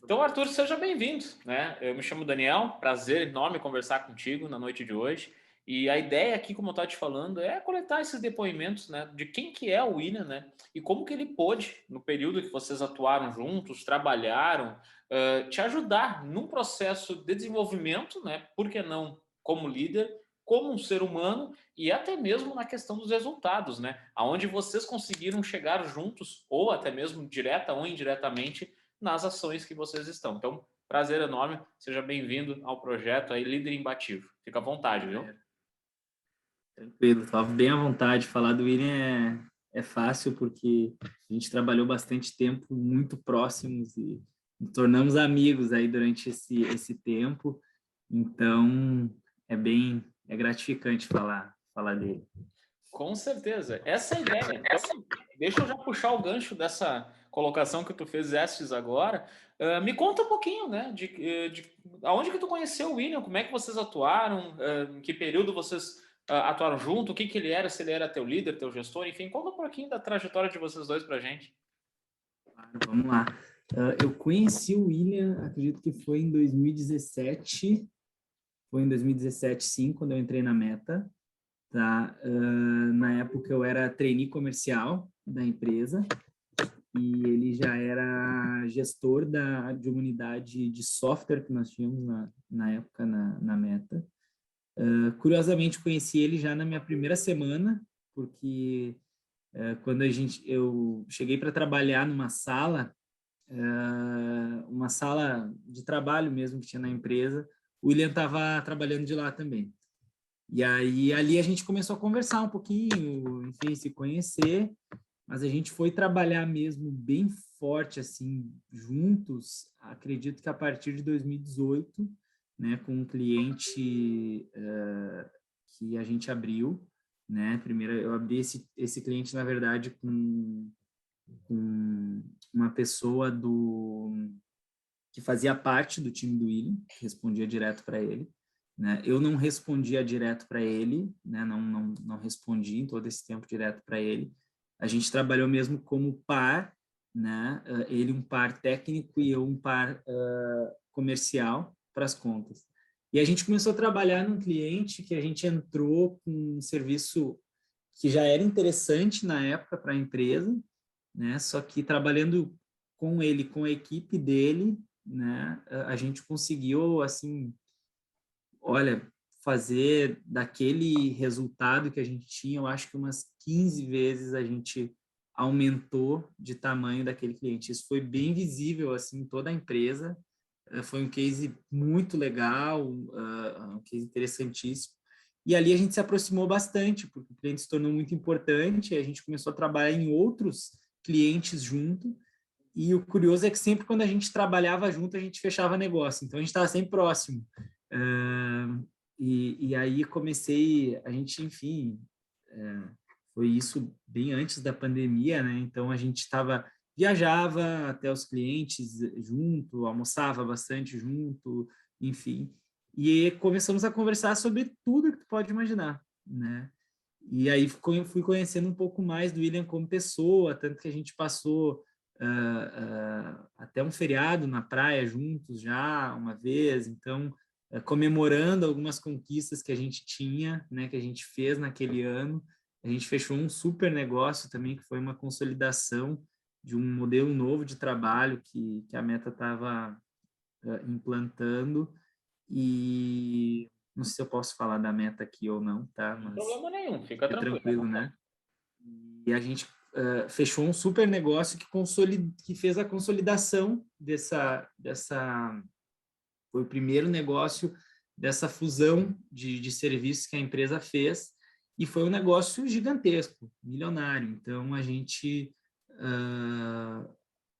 Então, Arthur, seja bem-vindo, né? Eu me chamo Daniel, prazer enorme conversar contigo na noite de hoje. E a ideia aqui, como eu estava te falando, é coletar esses depoimentos, né, de quem que é o William, né, e como que ele pôde, no período que vocês atuaram juntos, trabalharam, te ajudar num processo de desenvolvimento, né, por que não como líder, como um ser humano e até mesmo na questão dos resultados, né, aonde vocês conseguiram chegar juntos ou até mesmo direta ou indiretamente nas ações que vocês estão. Então, prazer enorme, seja bem-vindo ao projeto aí Líder Imbatível. Fica à vontade, viu? Tranquilo, estava bem à vontade. Falar do William é fácil porque a gente trabalhou bastante tempo muito próximos e nos tornamos amigos aí durante esse tempo. Então, é gratificante falar dele. Com certeza, essa é a ideia. Então, deixa eu já puxar o gancho dessa colocação que tu fizestes agora. Me conta um pouquinho, né, de aonde que tu conheceu o William, como é que vocês atuaram, em que período vocês atuaram junto, o que que ele era, se ele era teu líder, teu gestor, enfim, conta um pouquinho da trajetória de vocês dois pra gente. Claro, vamos lá. Eu conheci o William, acredito que foi em 2017. Foi em 2017, sim, quando eu entrei na Meta. Tá? Na época eu era trainee comercial da empresa e ele já era gestor de uma unidade de software que nós tínhamos na época na Meta. Curiosamente, conheci ele já na minha primeira semana, porque quando eu cheguei para trabalhar numa sala, uma sala de trabalho mesmo que tinha na empresa, o William estava trabalhando de lá também. E aí, ali a gente começou a conversar um pouquinho, enfim, se conhecer, mas a gente foi trabalhar mesmo bem forte, assim, juntos, acredito que a partir de 2018, né, com um cliente que a gente abriu, né, primeiro eu abri esse cliente, na verdade, com uma pessoa que fazia parte do time do William, que respondia direto para ele, né? Eu não respondia direto para ele, né? Não respondi em todo esse tempo direto para ele. A gente trabalhou mesmo como par, né? Ele um par técnico e eu um par comercial para as contas. E a gente começou a trabalhar num cliente que a gente entrou com um serviço que já era interessante na época para a empresa, né? Só que trabalhando com ele, com a equipe dele, né? A gente conseguiu, assim, olha, fazer daquele resultado que a gente tinha, eu acho que umas 15 vezes a gente aumentou de tamanho daquele cliente. Isso foi bem visível, assim, em toda a empresa. Foi um case muito legal, um case interessantíssimo. E ali a gente se aproximou bastante, porque o cliente se tornou muito importante, a gente começou a trabalhar em outros clientes junto, e o curioso é que sempre quando a gente trabalhava junto, a gente fechava negócio, então a gente estava sempre próximo. E aí comecei, a gente, enfim, foi isso bem antes da pandemia, né? Então a gente viajava até os clientes junto, almoçava bastante junto, enfim. E começamos a conversar sobre tudo que tu pode imaginar, né? E aí fui conhecendo um pouco mais do William como pessoa, tanto que a gente passou até um feriado na praia juntos já uma vez, então comemorando algumas conquistas que a gente tinha, né, que a gente fez naquele ano. A gente fechou um super negócio também, que foi uma consolidação de um modelo novo de trabalho que a Meta estava implantando. E não sei se eu posso falar da Meta aqui ou não, tá? Sem Mas problema nenhum, fica é tranquilo. tranquilo, né? E a gente fechou um super negócio que fez a consolidação foi o primeiro negócio dessa fusão de serviços que a empresa fez, e foi um negócio gigantesco, milionário. Então a gente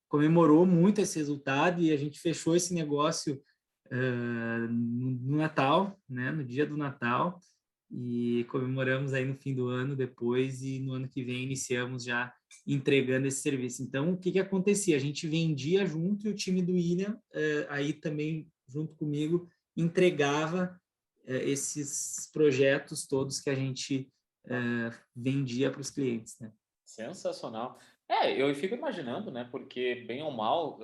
comemorou muito esse resultado e a gente fechou esse negócio no Natal, né, no dia do Natal, e comemoramos aí no fim do ano depois, e no ano que vem iniciamos já entregando esse serviço. Então, o que que acontecia? A gente vendia junto e o time do William, aí também junto comigo, entregava esses projetos todos que a gente vendia para os clientes, né? Sensacional. Eu fico imaginando, né? Porque bem ou mal,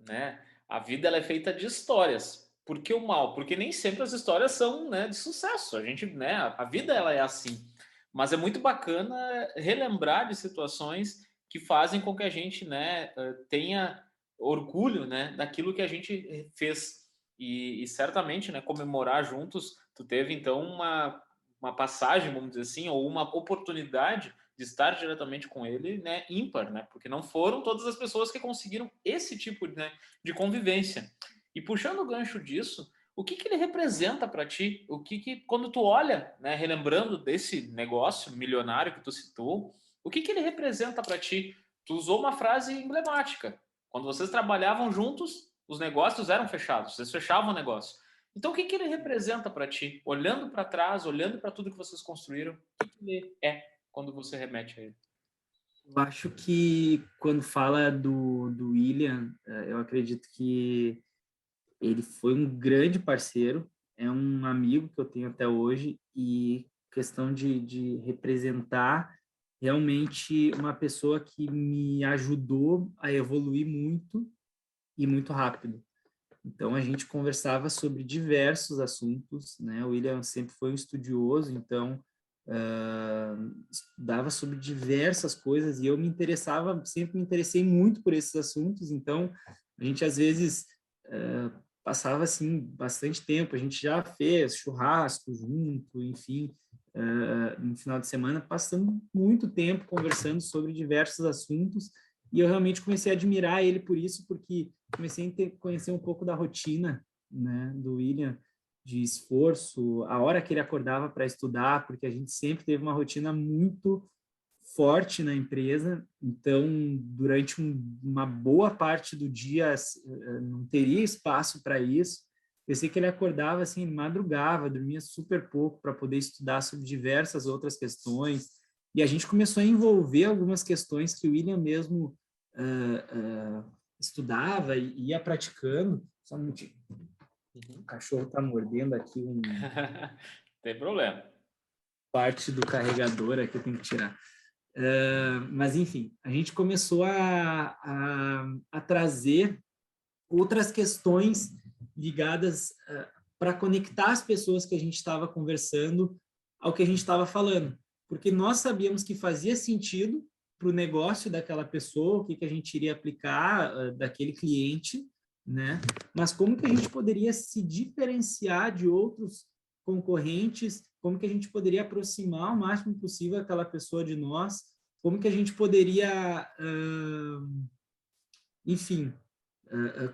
né? A vida ela é feita de histórias. Por que o mal? Porque nem sempre as histórias são, né, de sucesso. A gente, né, a vida ela é assim. Mas é muito bacana relembrar de situações que fazem com que a gente, né, tenha orgulho, né, daquilo que a gente fez. E certamente, né, comemorar juntos, tu teve então uma passagem, vamos dizer assim, ou uma oportunidade de estar diretamente com ele, né, ímpar, né, porque não foram todas as pessoas que conseguiram esse tipo, né, de convivência. E puxando o gancho disso, o que ele representa para ti? O que quando tu olha, né, relembrando desse negócio milionário que tu citou, o que ele representa para ti? Tu usou uma frase emblemática. Quando vocês trabalhavam juntos, os negócios eram fechados, vocês fechavam o negócio. Então, o que ele representa para ti? Olhando para trás, olhando para tudo que vocês construíram, o que ele é quando você remete a ele? Eu acho que quando fala do William, eu acredito que ele foi um grande parceiro, é um amigo que eu tenho até hoje, e questão de representar realmente uma pessoa que me ajudou a evoluir muito e muito rápido. Então a gente conversava sobre diversos assuntos, né? O William sempre foi um estudioso, então estudava sobre diversas coisas e eu me interessava, sempre me interessei muito por esses assuntos. Então a gente às vezes passava assim bastante tempo. A gente já fez churrasco junto, enfim, no final de semana, passando muito tempo conversando sobre diversos assuntos. E eu realmente comecei a admirar ele por isso, porque comecei a conhecer um pouco da rotina, né, do William, de esforço, a hora que ele acordava para estudar, porque a gente sempre teve uma rotina muito forte na empresa, então durante uma boa parte do dia não teria espaço para isso. Eu sei que ele acordava assim, madrugava, dormia super pouco para poder estudar sobre diversas outras questões, e a gente começou a envolver algumas questões que o William mesmo estudava e ia praticando. Só um minutinho. O cachorro está mordendo aqui Tem problema. parte do carregador aqui, eu tenho que tirar. Mas, enfim, a gente começou a trazer outras questões ligadas para conectar as pessoas que a gente estava conversando ao que a gente estava falando. Porque nós sabíamos que fazia sentido para o negócio daquela pessoa, o que a gente iria aplicar daquele cliente, né? Mas como que a gente poderia se diferenciar de outros concorrentes, como que a gente poderia aproximar o máximo possível aquela pessoa de nós, como que a gente poderia, enfim,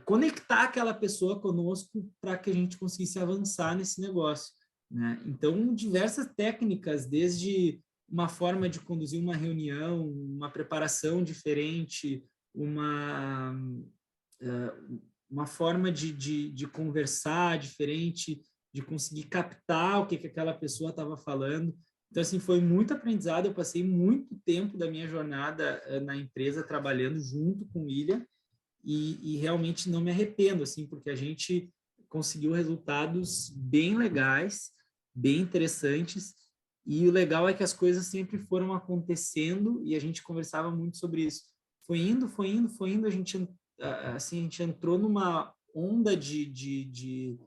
conectar aquela pessoa conosco para que a gente conseguisse avançar nesse negócio, né? Então, diversas técnicas, desde uma forma de conduzir uma reunião, uma preparação diferente, uma forma de conversar diferente, de conseguir captar o que aquela pessoa estava falando. Então, assim, foi muito aprendizado. Eu passei muito tempo da minha jornada na empresa trabalhando junto com o William e realmente não me arrependo, assim, porque a gente conseguiu resultados bem legais, bem interessantes. E o legal é que as coisas sempre foram acontecendo e a gente conversava muito sobre isso. Foi indo, foi indo, foi indo. A gente entrou numa onda de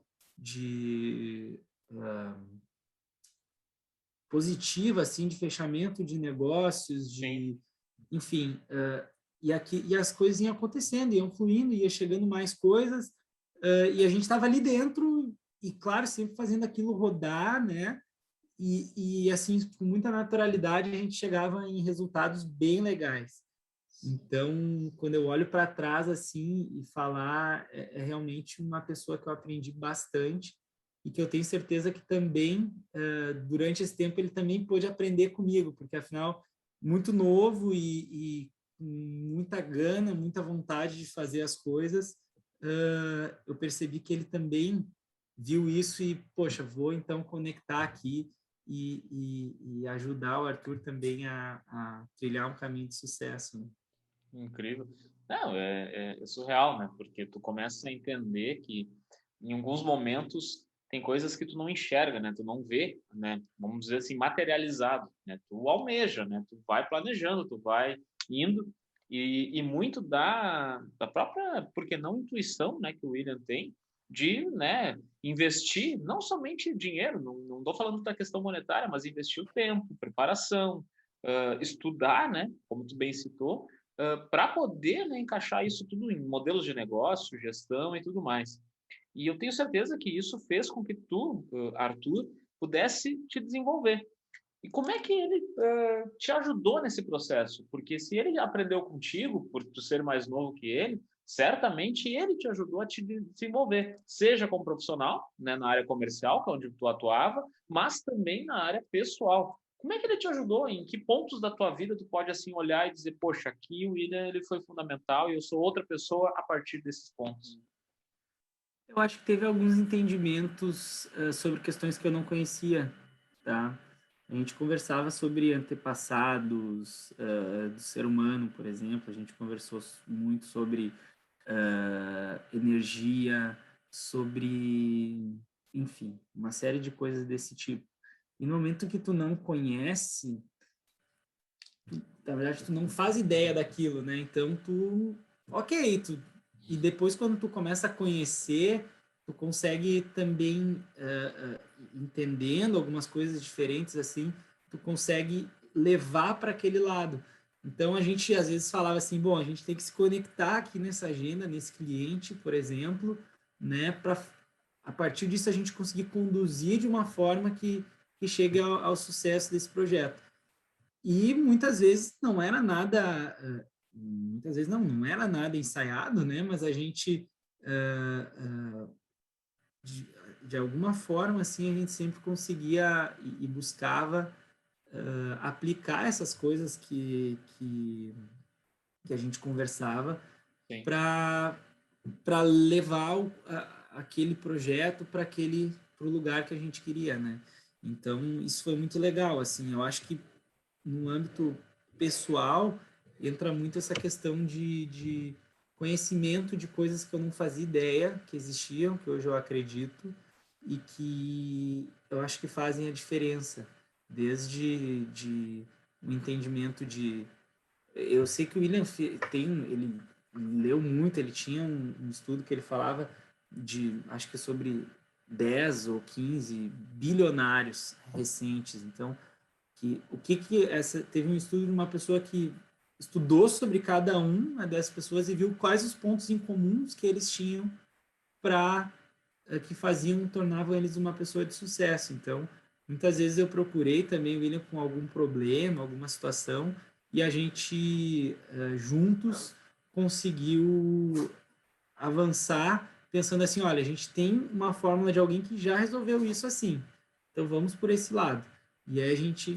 positiva, assim, de fechamento de negócios, Sim. enfim, e as coisas iam acontecendo, iam fluindo, ia chegando mais coisas, e a gente estava ali dentro, e claro, sempre fazendo aquilo rodar, né? E assim, com muita naturalidade, a gente chegava em resultados bem legais. Então, quando eu olho para trás assim e falar, é realmente uma pessoa que eu aprendi bastante e que eu tenho certeza que também, durante esse tempo, ele também pôde aprender comigo, porque afinal, muito novo e com muita gana, muita vontade de fazer as coisas, eu percebi que ele também viu isso e, poxa, vou então conectar aqui e ajudar o Arthur também a trilhar um caminho de sucesso, né? Incrível. Não, é surreal, né? Porque tu começa a entender que em alguns momentos tem coisas que tu não enxerga, né? Tu não vê, né? Vamos dizer assim, materializado, né? Tu almeja, né? Tu vai planejando, tu vai indo E muito da própria, porque não intuição, né, que o William tem de, né, investir não somente dinheiro, não estou falando da questão monetária, mas investir o tempo, preparação, estudar, né, como tu bem citou, para poder, né, encaixar isso tudo em modelos de negócio, gestão e tudo mais. E eu tenho certeza que isso fez com que tu, Arthur, pudesse te desenvolver. E como é que ele te ajudou nesse processo? Porque se ele aprendeu contigo, por tu ser mais novo que ele, certamente ele te ajudou a te desenvolver, seja como profissional, né, na área comercial, que é onde tu atuava, mas também na área pessoal. Como é que ele te ajudou? Em que pontos da tua vida tu pode assim olhar e dizer, poxa, aqui o William ele foi fundamental e eu sou outra pessoa a partir desses pontos? Eu acho que teve alguns entendimentos sobre questões que eu não conhecia, tá? A gente conversava sobre antepassados do ser humano, por exemplo. A gente conversou muito sobre energia, sobre, enfim, uma série de coisas desse tipo. E no momento que tu não conhece, na verdade, tu não faz ideia daquilo, né? Então, ok, e depois quando tu começa a conhecer, tu consegue também, entendendo algumas coisas diferentes, assim, tu consegue levar para aquele lado. Então, a gente às vezes falava assim, bom, a gente tem que se conectar aqui nessa agenda, nesse cliente, por exemplo, né? Para a partir disso a gente conseguir conduzir de uma forma que chegue ao sucesso desse projeto. E muitas vezes não era nada, muitas vezes não era nada ensaiado, né? Mas a gente, de, de alguma forma, assim, a gente sempre conseguia e buscava aplicar essas coisas que a gente conversava Sim. para levar aquele projeto para o lugar que a gente queria, né? Então, isso foi muito legal, assim, eu acho que no âmbito pessoal, entra muito essa questão de conhecimento de coisas que eu não fazia ideia que existiam, que hoje eu acredito, e que eu acho que fazem a diferença, desde um entendimento de... Eu sei que o William ele leu muito, ele tinha um estudo que ele falava acho que sobre 10 ou 15 bilionários recentes, então teve um estudo de uma pessoa que estudou sobre cada uma dessas pessoas e viu quais os pontos em comuns que eles tinham para que tornavam eles uma pessoa de sucesso. Então, muitas vezes eu procurei também o William com algum problema, alguma situação, e a gente juntos conseguiu avançar pensando assim, olha, a gente tem uma fórmula de alguém que já resolveu isso assim. Então vamos por esse lado. E aí a gente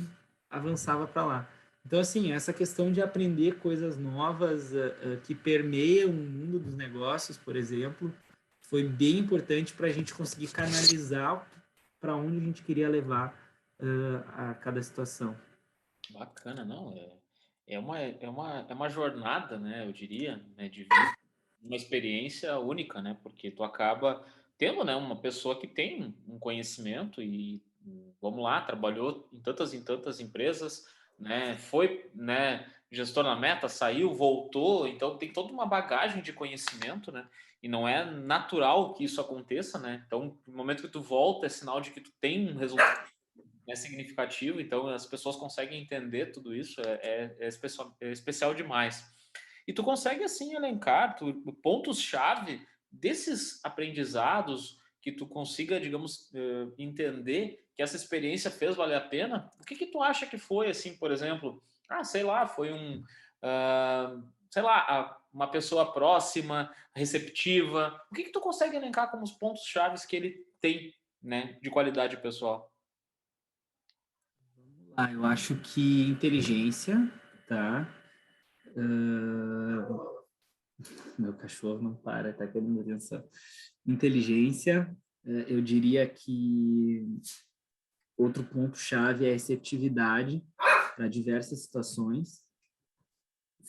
avançava para lá. Então, assim, essa questão de aprender coisas novas que permeiam o mundo dos negócios, por exemplo, foi bem importante para a gente conseguir canalizar para onde a gente queria levar a cada situação. Bacana, não? É uma jornada, né? Eu diria, né, de vida, uma experiência única, né? Porque tu acaba tendo, né, uma pessoa que tem um conhecimento e, vamos lá, trabalhou em tantas empresas, né? Foi, né, gestor na Meta, saiu, voltou, então tem toda uma bagagem de conhecimento, né? E não é natural que isso aconteça, né? Então, no momento que tu volta, é sinal de que tu tem um resultado significativo, então as pessoas conseguem entender tudo isso, é especial demais. E tu consegue, assim, elencar pontos-chave desses aprendizados que tu consiga, digamos, entender que essa experiência fez valer a pena? O que tu acha que foi, assim, por exemplo, sei lá, foi sei lá, uma pessoa próxima, receptiva. O que tu consegue elencar como os pontos-chave que ele tem, né, de qualidade pessoal? Eu acho que inteligência, tá? Meu cachorro não para, tá querendo atenção. Inteligência, eu diria que outro ponto-chave é a receptividade para diversas situações.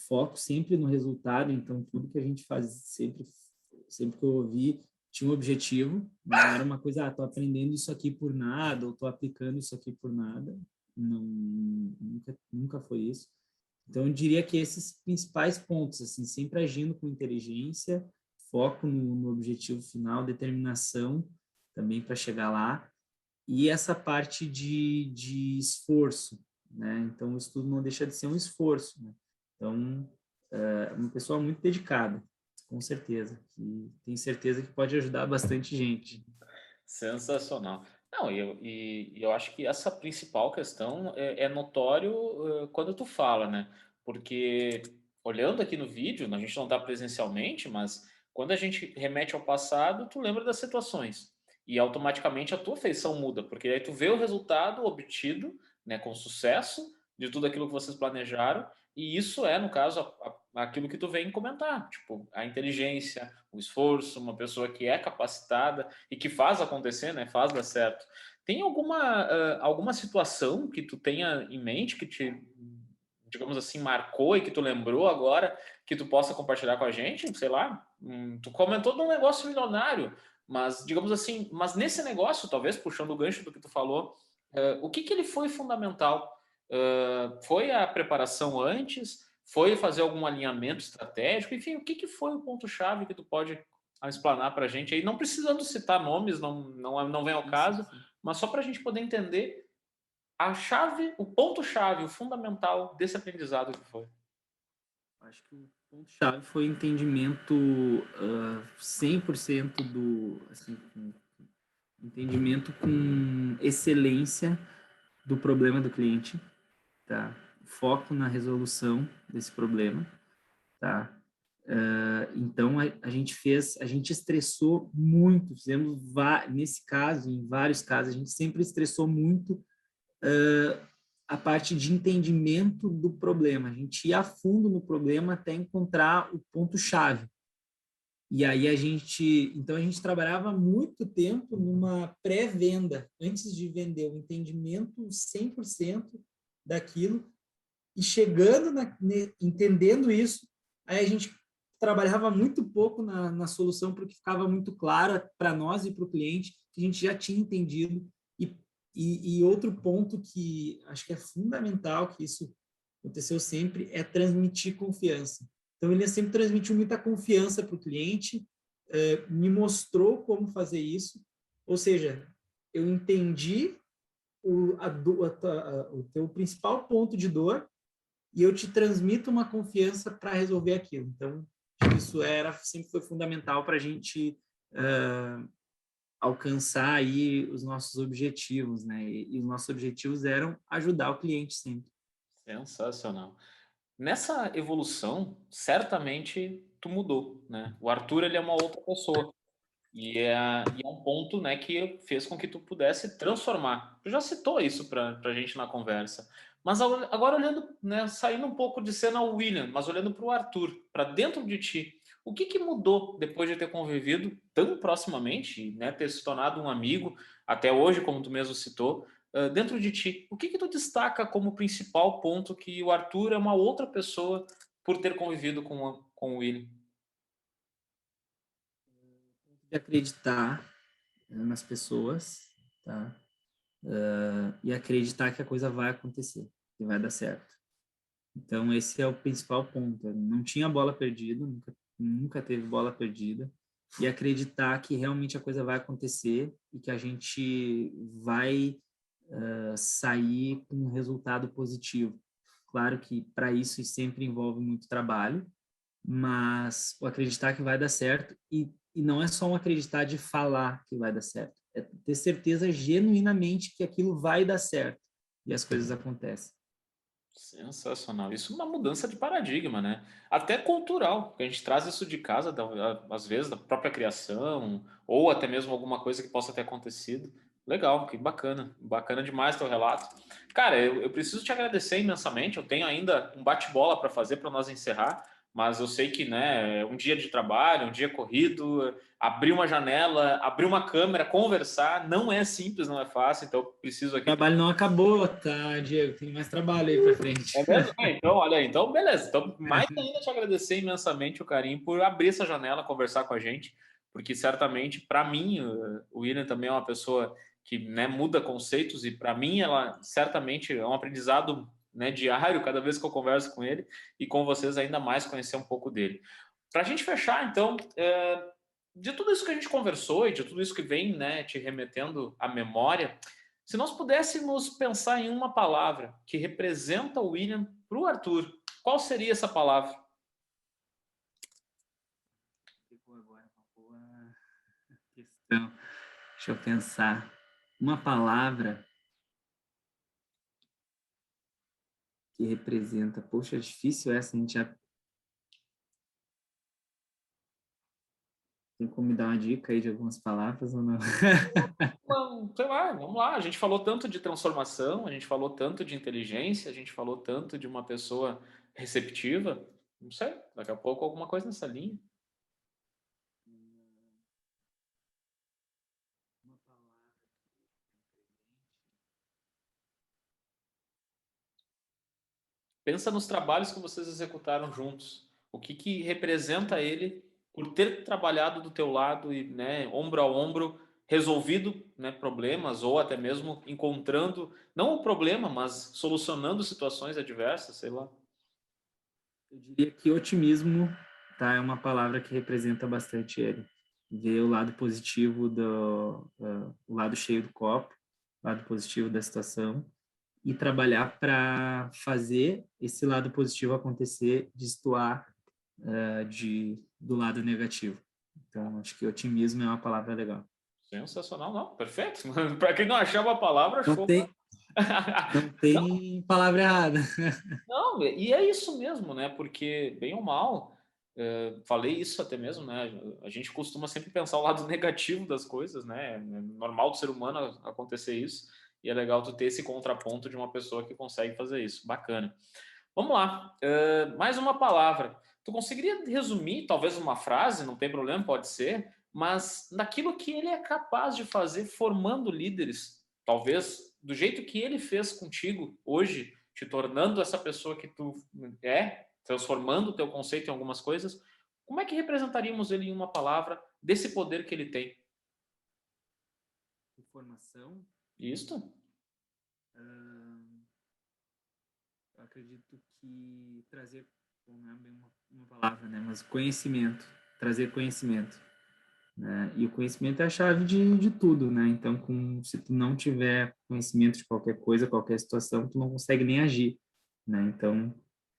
Foco sempre no resultado, então tudo que a gente faz sempre que eu ouvi tinha um objetivo, não era uma coisa, tô aprendendo isso aqui por nada, ou tô aplicando isso aqui por nada. Não, nunca foi isso. Então, eu diria que esses principais pontos, assim, sempre agindo com inteligência, foco no objetivo final, determinação também para chegar lá, e essa parte de esforço, né? Então, o estudo não deixa de ser um esforço, né? Então, é uma pessoa muito dedicada, com certeza, que tem certeza que pode ajudar bastante gente. Sensacional. Não, e eu acho que essa principal questão é notório quando tu fala, né? Porque olhando aqui no vídeo, a gente não está presencialmente, mas quando a gente remete ao passado, tu lembra das situações. E automaticamente a tua feição muda, porque aí tu vê o resultado obtido, né, com sucesso de tudo aquilo que vocês planejaram, e isso é, no caso, aquilo que tu vem comentar, tipo, a inteligência, o esforço, uma pessoa que é capacitada e que faz acontecer, né? Faz dar certo. Tem alguma situação que tu tenha em mente que te, digamos assim, marcou e que tu lembrou agora que tu possa compartilhar com a gente? Sei lá, tu comentou de um negócio milionário, mas digamos assim, mas nesse negócio, talvez puxando o gancho do que tu falou, o que ele foi fundamental? Foi a preparação antes? Foi fazer algum alinhamento estratégico? Enfim, o que foi o ponto-chave que tu pode explanar para a gente aí? Não precisando citar nomes, não vem ao caso, mas só para a gente poder entender a chave, o ponto-chave, o fundamental desse aprendizado que foi. Acho que o ponto-chave foi o entendimento 100% assim, entendimento com excelência do problema do cliente, tá? Foco na resolução desse problema, tá? Então a gente estressou muito, fizemos nesse caso, em vários casos, a gente sempre estressou muito a parte de entendimento do problema. A gente ia a fundo no problema até encontrar o ponto-chave. E aí então a gente trabalhava muito tempo numa pré-venda, antes de vender, o entendimento 100% daquilo, e chegando, entendendo isso, aí a gente trabalhava muito pouco na solução, porque ficava muito claro para nós e para o cliente que a gente já tinha entendido. E outro ponto que acho que é fundamental, que isso aconteceu sempre, é transmitir confiança. Então, ele sempre transmitiu muita confiança para o cliente, me mostrou como fazer isso, ou seja, eu entendi o teu principal ponto de dor e eu te transmito uma confiança para resolver aquilo. Então, isso sempre foi fundamental para a gente alcançar aí os nossos objetivos, né? E os nossos objetivos eram ajudar o cliente sempre. Sensacional. Nessa evolução, certamente tu mudou, né? O Arthur, ele é uma outra pessoa. E é um ponto, né, que fez com que tu pudesse transformar. Tu já citou isso para a gente na conversa. Mas agora olhando, né, saindo um pouco de cena ao William, mas olhando para o Arthur, para dentro de ti, o que mudou depois de ter convivido tão proximamente, né, ter se tornado um amigo, até hoje, como tu mesmo citou, dentro de ti? O que tu destaca como principal ponto que o Arthur é uma outra pessoa por ter convivido com o William? De acreditar nas pessoas, tá? E acreditar que a coisa vai acontecer, que vai dar certo. Então, esse é o principal ponto. Não tinha bola perdida, nunca teve bola perdida. E acreditar que realmente a coisa vai acontecer e que a gente vai sair com um resultado positivo. Claro que para isso sempre envolve muito trabalho, mas o acreditar que vai dar certo e não é só um acreditar de falar que vai dar certo, é ter certeza genuinamente que aquilo vai dar certo e as coisas acontecem. Sensacional. Isso é uma mudança de paradigma, né? Até cultural, que a gente traz isso de casa, às vezes, da própria criação, ou até mesmo alguma coisa que possa ter acontecido. Legal, que bacana. Bacana demais teu relato. Cara, eu preciso te agradecer imensamente. Eu tenho ainda um bate-bola para fazer para nós encerrar, mas eu sei que, né, um dia de trabalho, um dia corrido, abrir uma janela, abrir uma câmera, conversar, não é simples, não é fácil, então eu preciso O aqui. trabalho não acabou, tá, Diego? Tem mais trabalho aí para frente. É mesmo? Então, olha, então beleza. Então, mais ainda te agradecer imensamente o carinho por abrir essa janela, conversar com a gente, porque certamente, para mim, o William também é uma pessoa que, né, muda conceitos e para mim ela certamente é um aprendizado né, diário, cada vez que eu converso com ele, e com vocês ainda mais conhecer um pouco dele. Para a gente fechar, então, de tudo isso que a gente conversou e de tudo isso que vem, né, te remetendo à memória, se nós pudéssemos pensar em uma palavra que representa o William para o Arthur, qual seria essa palavra? Ficou agora uma boa questão. Deixa eu pensar. Uma palavra que representa. Poxa, é difícil essa, a gente já tem como me dar uma dica aí de algumas palavras ou não? Sei lá, vamos lá. A gente falou tanto de transformação, a gente falou tanto de inteligência, a gente falou tanto de uma pessoa receptiva. Não sei, daqui a pouco alguma coisa nessa linha. Uma palavra Pensa nos trabalhos que vocês executaram juntos. O que que representa ele por ter trabalhado do teu lado e, né, ombro a ombro, resolvido, né, problemas ou até mesmo encontrando, não o problema, mas solucionando situações adversas, sei lá. eu diria que otimismo, tá, é uma palavra que representa bastante ele. Ver o lado positivo o lado cheio do copo, o lado positivo da situação e trabalhar para fazer esse lado positivo acontecer, destoar do lado negativo. Então, acho que otimismo é uma palavra legal. Sensacional, não, perfeito. Para quem não achava a palavra, Não show. tem, não tem palavra errada. Não, e é isso mesmo, né? Porque, bem ou mal, falei isso até mesmo, né? A gente costuma sempre pensar o lado negativo das coisas, né? É normal do ser humano acontecer isso, e é legal tu ter esse contraponto de uma pessoa que consegue fazer isso. Bacana. Vamos lá. Mais uma palavra. Tu conseguiria resumir, talvez uma frase, não tem problema, pode ser, mas naquilo que ele é capaz de fazer formando líderes, talvez do jeito que ele fez contigo hoje, te tornando essa pessoa que tu é, transformando o teu conceito em algumas coisas, como é que representaríamos ele em uma palavra desse poder que ele tem? Informação. Isto? Eu acredito que trazer, não é bem uma palavra, né? Mas conhecimento, trazer conhecimento. Né? E o conhecimento é a chave de tudo, né? Então, se tu não tiver conhecimento de qualquer coisa, qualquer situação, tu não consegue nem agir, né? Então,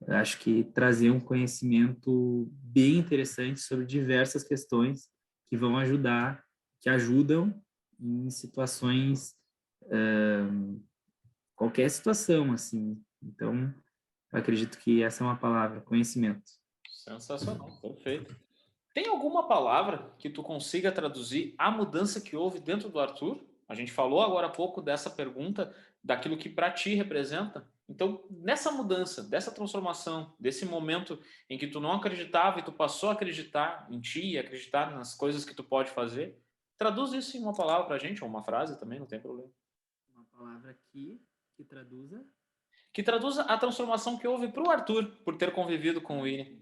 eu acho que trazer um conhecimento bem interessante sobre diversas questões que vão ajudar, que ajudam em situações, qualquer situação, assim. Então, eu acredito que essa é uma palavra, conhecimento. Sensacional, perfeito. Tem alguma palavra que tu consiga traduzir a mudança que houve dentro do Arthur? A gente falou agora há pouco dessa pergunta, daquilo que para ti representa. Então, nessa mudança, dessa transformação, desse momento em que tu não acreditava e tu passou a acreditar em ti, e acreditar nas coisas que tu pode fazer, traduz isso em uma palavra para a gente, ou uma frase também, não tem problema. Uma palavra que traduza. Que traduza a transformação que houve para o Arthur por ter convivido com o William.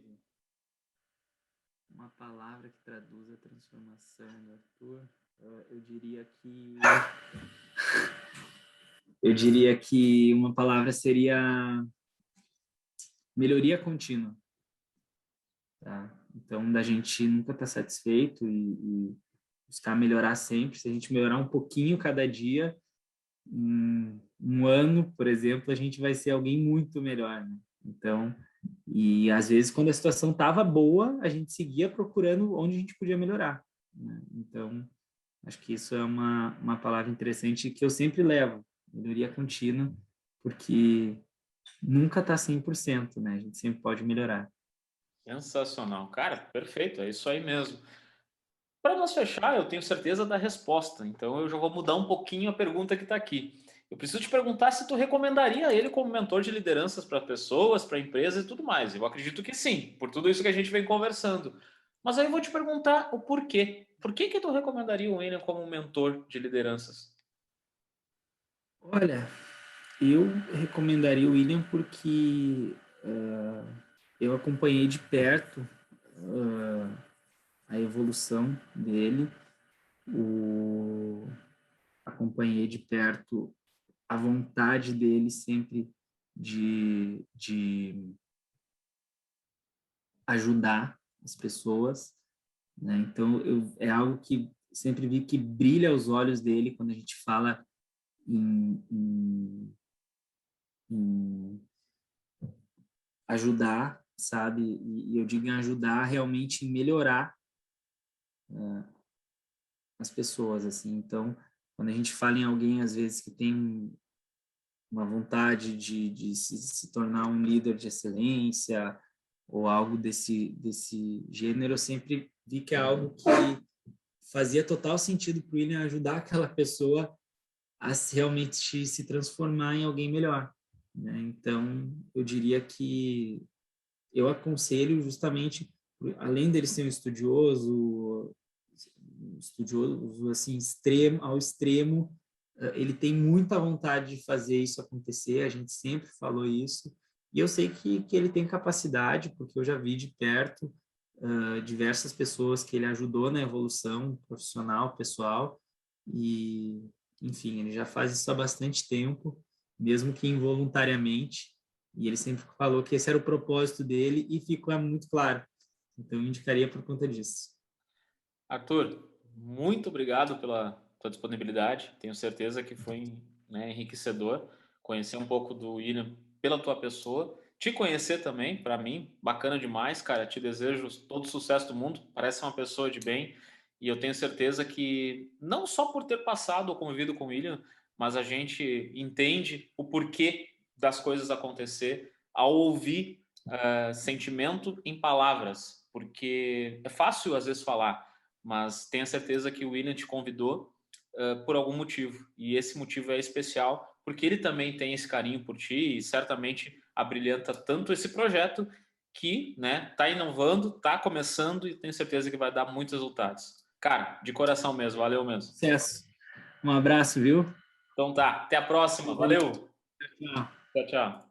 Uma palavra que traduz a transformação do Arthur, eu diria que uma palavra seria melhoria contínua, tá? Então, da gente nunca estar satisfeito e buscar melhorar sempre. Se a gente melhorar um pouquinho cada dia, em um ano, por exemplo, a gente vai ser alguém muito melhor, né? Então, e às vezes quando a situação estava boa, a gente seguia procurando onde a gente podia melhorar, né? Então, acho que isso é uma palavra interessante que eu sempre levo, melhoria contínua, porque nunca está 100%, né? A gente sempre pode melhorar. Sensacional. Cara, perfeito, é isso aí mesmo. Para nós fechar, eu tenho certeza da resposta, então eu já vou mudar um pouquinho a pergunta que está aqui. Eu preciso te perguntar se tu recomendaria ele como mentor de lideranças para pessoas, para empresas e tudo mais. Eu acredito que sim, por tudo isso que a gente vem conversando. Mas aí eu vou te perguntar o porquê. Por que que tu recomendaria o William como mentor de lideranças? Olha, eu recomendaria o William porque eu acompanhei de perto a evolução dele, acompanhei de perto a vontade dele sempre de ajudar as pessoas, né? Então, é algo que sempre vi que brilha aos olhos dele quando a gente fala em ajudar, sabe? E eu digo em ajudar realmente em melhorar as pessoas, assim. Então, quando a gente fala em alguém, às vezes, que tem uma vontade de se tornar um líder de excelência ou algo desse gênero, eu sempre vi que é algo que fazia total sentido para o William ajudar aquela pessoa a realmente se transformar em alguém melhor, né? Então, eu diria que eu aconselho justamente, além dele ser um estudioso assim, extremo, ao extremo, ele tem muita vontade de fazer isso acontecer, a gente sempre falou isso, e eu sei que ele tem capacidade, porque eu já vi de perto diversas pessoas que ele ajudou na evolução profissional, pessoal, e, enfim, ele já faz isso há bastante tempo, mesmo que involuntariamente, e ele sempre falou que esse era o propósito dele e ficou muito claro. Então, eu indicaria por conta disso. Arthur, muito obrigado pela tua disponibilidade. Tenho certeza que foi, né, enriquecedor conhecer um pouco do William pela tua pessoa. Te conhecer também, para mim, bacana demais, cara. Te desejo todo o sucesso do mundo. Parece uma pessoa de bem. E eu tenho certeza que, não só por ter passado ou convivido com o William, mas a gente entende o porquê das coisas acontecer ao ouvir sentimento em palavras. Porque é fácil, às vezes, falar, mas tenha certeza que o William te convidou por algum motivo, e esse motivo é especial, porque ele também tem esse carinho por ti e certamente abrilhanta tanto esse projeto que, né, tá inovando, tá começando e tenho certeza que vai dar muitos resultados. Cara, de coração mesmo, valeu mesmo. Sucesso. Um abraço, viu? Então tá, até a próxima, valeu. Tchau. Tchau, tchau.